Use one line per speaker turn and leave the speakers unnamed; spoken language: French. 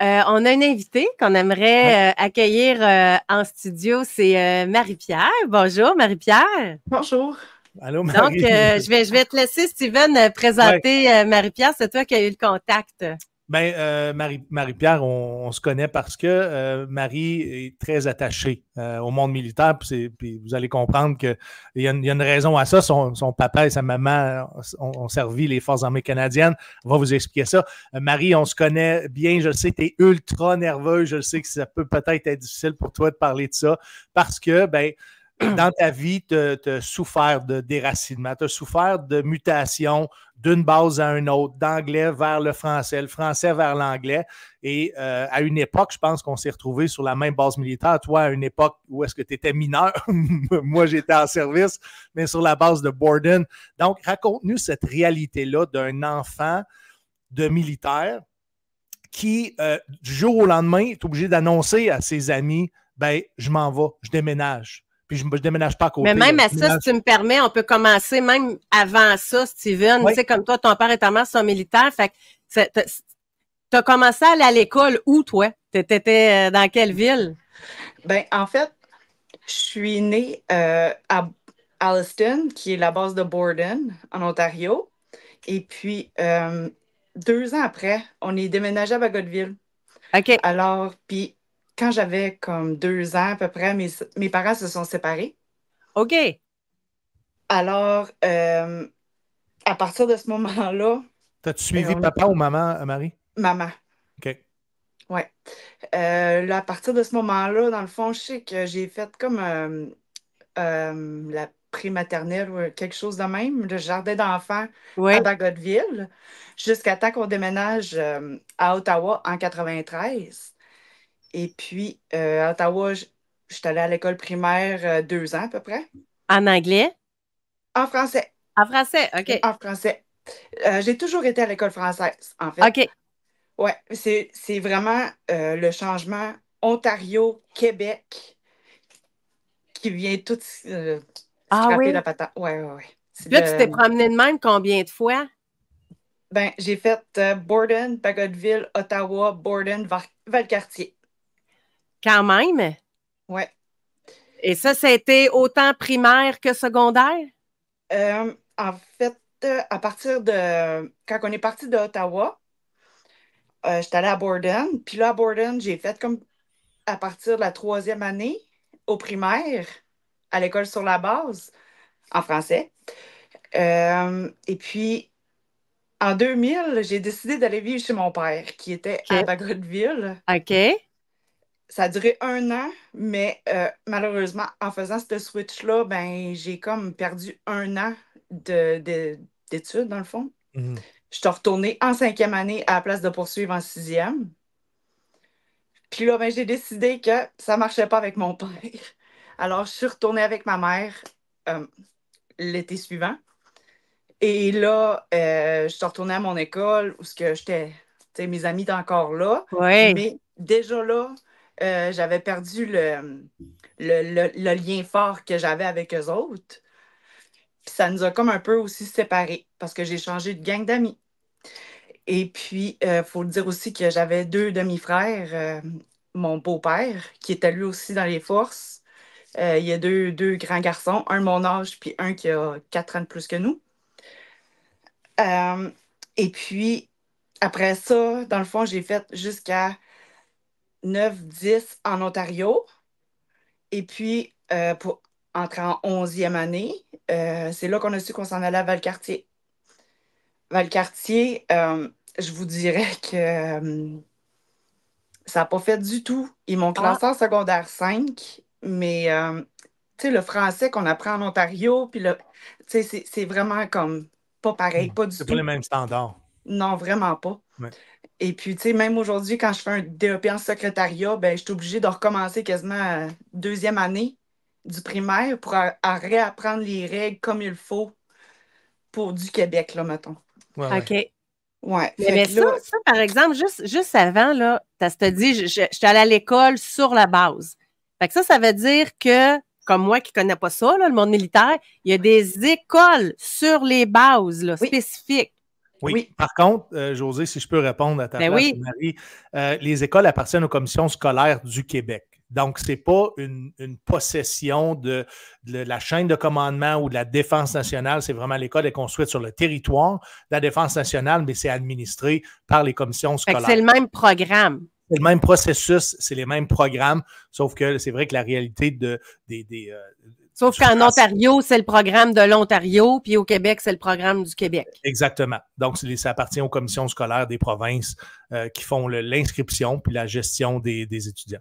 On a une invitée qu'on aimerait accueillir en studio, c'est Marie-Pierre. Bonjour, Marie-Pierre.
Bonjour.
Allô,
Donc,
Marie.
je vais te laisser, Steven, présenter Marie-Pierre. C'est toi qui as eu le contact.
Ben, Marie-Pierre, on se connaît parce que Marie est très attachée au monde militaire. Puis vous allez comprendre qu'il y a une raison à ça. Son papa et sa maman ont servi les Forces armées canadiennes. On va vous expliquer ça. Marie, on se connaît bien. Je sais que tu es ultra nerveuse. Je sais que ça peut peut-être être difficile pour toi de parler de ça parce que, ben, dans ta vie, tu as souffert de déracinement, tu as souffert de mutation d'une base à une autre, d'anglais vers le français vers l'anglais. Et à une époque, je pense qu'on s'est retrouvés sur la même base militaire. Toi, à une époque où est-ce que tu étais mineur, moi j'étais en service, mais sur la base de Borden. Donc, raconte-nous cette réalité-là d'un enfant de militaire qui, du jour au lendemain, est obligé d'annoncer à ses amis, ben, je m'en vais, je déménage. Puis je ne déménage pas à côté.
Mais même à ça, si tu me permets, on peut commencer même avant ça, Steven.
Oui.
Tu sais, comme toi, ton père et ta mère sont militaires. Fait que tu as commencé à aller à l'école où, toi? Tu étais dans quelle ville?
Ben, en fait, je suis née à Alliston, qui est la base de Borden, en Ontario. Et puis, 2 ans après, on est déménagé à Bagotville.
OK.
Alors, puis, quand j'avais comme 2 ans à peu près, mes parents se sont séparés.
OK.
Alors, à partir de ce moment-là...
T'as-tu suivi papa ou maman, Marie?
Maman.
OK.
Oui. Là, à partir de ce moment-là, dans le fond, je sais que j'ai fait comme la prématernelle ou quelque chose de même, le jardin d'enfants à Bagotville, jusqu'à temps qu'on déménage à Ottawa en 93. Et puis, à Ottawa, je suis allée à l'école primaire 2 ans à peu près.
En anglais?
En français.
En français, OK.
En français. J'ai toujours été à l'école française, en fait.
OK.
Oui, c'est vraiment le changement Ontario-Québec qui vient tout scraper la patate. Oui, oui, oui.
Là, tu t'es promené de même combien de fois?
Ben, j'ai fait Borden, Bagotville, Ottawa, Borden, Valcartier.
Quand même?
Oui.
Et ça a été autant primaire que secondaire?
En fait, à partir de... Quand on est parti d'Ottawa, j'étais allée à Borden. Puis là, à Borden, j'ai fait comme à partir de la 3e année au primaire, à l'école sur la base, en français. Et puis, en 2000, j'ai décidé d'aller vivre chez mon père, qui était à Bagotville.
OK.
Ça a duré 1 an, mais malheureusement, en faisant ce switch-là, ben, j'ai comme perdu 1 an d'études, dans le fond.
Mm-hmm.
Je suis retournée en 5e année à la place de poursuivre en 6e. Puis là, ben, j'ai décidé que ça ne marchait pas avec mon père. Alors, je suis retournée avec ma mère l'été suivant. Et là, je suis retournée à mon école où mes amis étaient encore là.
Oui.
Mais déjà là, j'avais perdu le lien fort que j'avais avec eux autres. Puis ça nous a comme un peu aussi séparés parce que j'ai changé de gang d'amis. Et puis, il faut le dire aussi que j'avais 2 demi-frères. Mon beau-père, qui était lui aussi dans les forces. Il y a deux grands garçons, un de mon âge, puis un qui a 4 ans de plus que nous. Et puis, après ça, dans le fond, j'ai fait jusqu'à 9-10 en Ontario. Et puis, pour entrer en 11e année, c'est là qu'on a su qu'on s'en allait à Valcartier. Valcartier, je vous dirais que ça n'a pas fait du tout. Ils m'ont classé en secondaire 5, mais tu sais, le français qu'on apprend en Ontario, puis c'est vraiment comme pas pareil, pas du tout.
C'est pas les mêmes standards.
Non, vraiment pas.
Ouais.
Et puis, tu sais, même aujourd'hui, quand je fais un DEP en secrétariat, ben, je suis obligée de recommencer quasiment à 2e année du primaire pour réapprendre les règles comme il faut pour du Québec, là, mettons.
Ouais,
OK.
Ouais.
Mais ça, par exemple, juste avant, là, tu te dit, je suis allée à l'école sur la base. Fait que ça veut dire que, comme moi qui ne connais pas ça, là, le monde militaire, il y a des écoles sur les bases là, spécifiques.
Oui.
Oui.
Par contre, Josée, si je peux répondre à ta place,
oui.
Marie, les écoles appartiennent aux commissions scolaires du Québec. Donc, ce n'est pas une possession de la chaîne de commandement ou de la Défense nationale. C'est vraiment l'école est construite sur le territoire de la Défense nationale, mais c'est administré par les commissions scolaires.
C'est le même programme.
C'est le même processus, c'est les mêmes programmes, sauf que c'est vrai que la réalité
sauf qu'en Ontario, c'est le programme de l'Ontario, puis au Québec, c'est le programme du Québec.
Exactement. Donc, ça appartient aux commissions scolaires des provinces qui font l'inscription puis la gestion des étudiants.